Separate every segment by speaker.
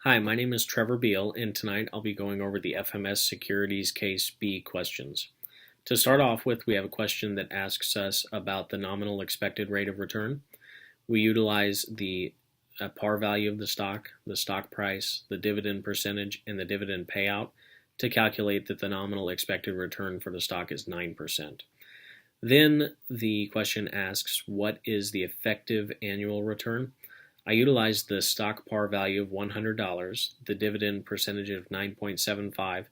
Speaker 1: Hi, my name is Trevor Beal, and tonight I'll be going over the FMS Securities Case B questions. To start off with, we have a question that asks us about the nominal expected rate of return. We utilize the par value of the stock price, the dividend percentage, and the dividend payout to calculate that the nominal expected return for the stock is 9%. Then the question asks, what is the effective annual return? I utilized the stock par value of $100, the dividend percentage of 9.75,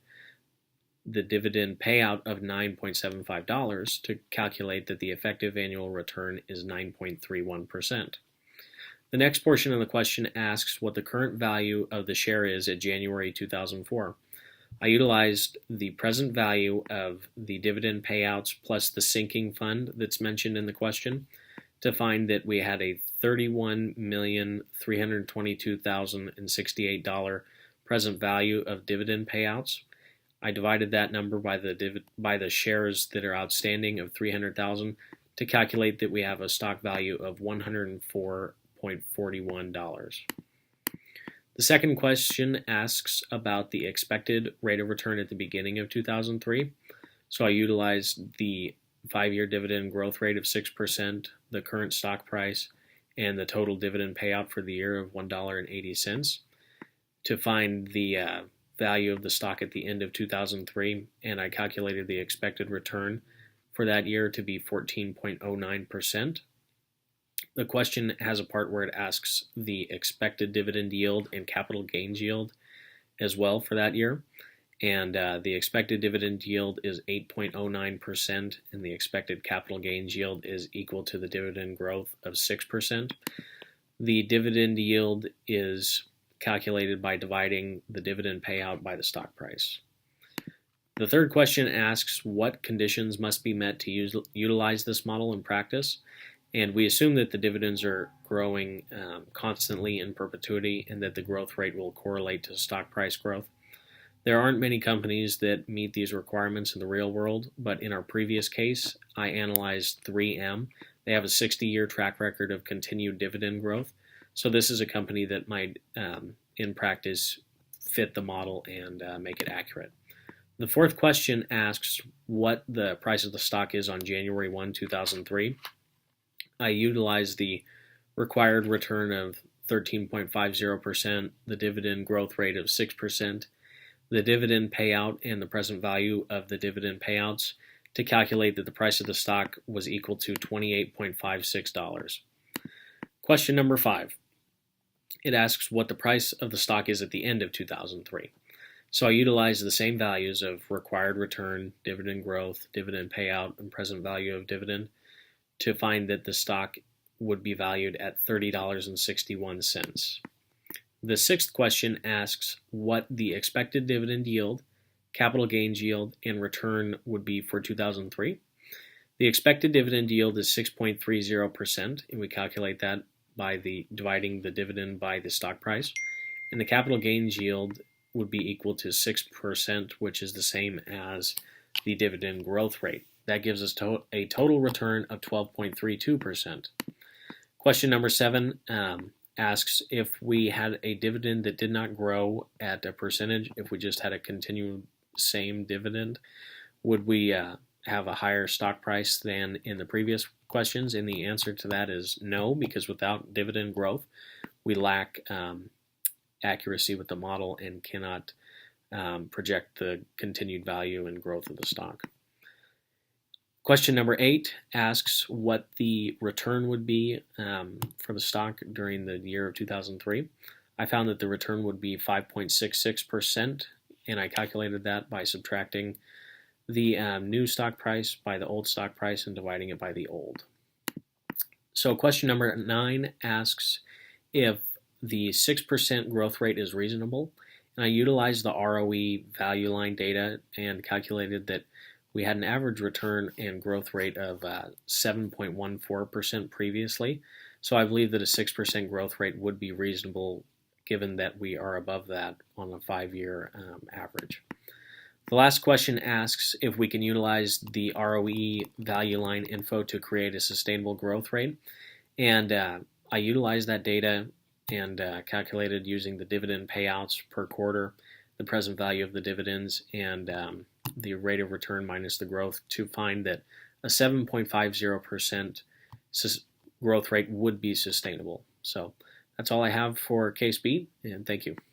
Speaker 1: the dividend payout of $9.75 to calculate that the effective annual return is 9.31%. The next portion of the question asks what the current value of the share is at January 2004. I utilized the present value of the dividend payouts plus the sinking fund that's mentioned in the question to find that we had a $31,322,068 present value of dividend payouts. I divided that number by the shares that are outstanding of 300,000 to calculate that we have a stock value of $104.41. The second question asks about the expected rate of return at the beginning of 2003. So I utilized the 5-year dividend growth rate of 6%, the current stock price, and the total dividend payout for the year of $1.80 to find the value of the stock at the end of 2003, and I calculated the expected return for that year to be 14.09%. The question has a part where it asks the expected dividend yield and capital gains yield as well for that year. And the expected dividend yield is 8.09%, and the expected capital gains yield is equal to the dividend growth of 6%. The dividend yield is calculated by dividing the dividend payout by the stock price. The third question asks what conditions must be met to utilize this model in practice, and we assume that the dividends are growing constantly in perpetuity and that the growth rate will correlate to stock price growth. There aren't many companies that meet these requirements in the real world, but in our previous case, I analyzed 3M. They have a 60-year track record of continued dividend growth, so this is a company that might, in practice, fit the model and make it accurate. The fourth question asks what the price of the stock is on January 1, 2003. I utilized the required return of 13.50%, the dividend growth rate of 6%, the dividend payout and the present value of the dividend payouts to calculate that the price of the stock was equal to $28.56. Question number 5. It asks what the price of the stock is at the end of 2003. So I utilized the same values of required return, dividend growth, dividend payout, and present value of dividend to find that the stock would be valued at $30.61. The sixth question asks what the expected dividend yield, capital gains yield, and return would be for 2003. The expected dividend yield is 6.30%, and we calculate that by dividing the dividend by the stock price. And the capital gains yield would be equal to 6%, which is the same as the dividend growth rate. That gives us a total return of 12.32%. Question number 7 asks if we had a dividend that did not grow at a percentage, if we just had a continued same dividend, would we have a higher stock price than in the previous questions? And the answer to that is no, because without dividend growth, we lack accuracy with the model and cannot project the continued value and growth of the stock. Question number 8 asks what the return would be for the stock during the year of 2003. I found that the return would be 5.66%, and I calculated that by subtracting the new stock price by the old stock price and dividing it by the old. So question number 9 asks if the 6% growth rate is reasonable, and I utilized the ROE value line data and calculated that we had an average return and growth rate of 7.14% previously, so I believe that a 6% growth rate would be reasonable given that we are above that on a 5-year average. The last question asks if we can utilize the ROE value line info to create a sustainable growth rate, and I utilized that data and calculated using the dividend payouts per quarter, the present value of the dividends, and the rate of return minus the growth to find that a 7.50% growth rate would be sustainable. So that's all I have for Case B, and thank you.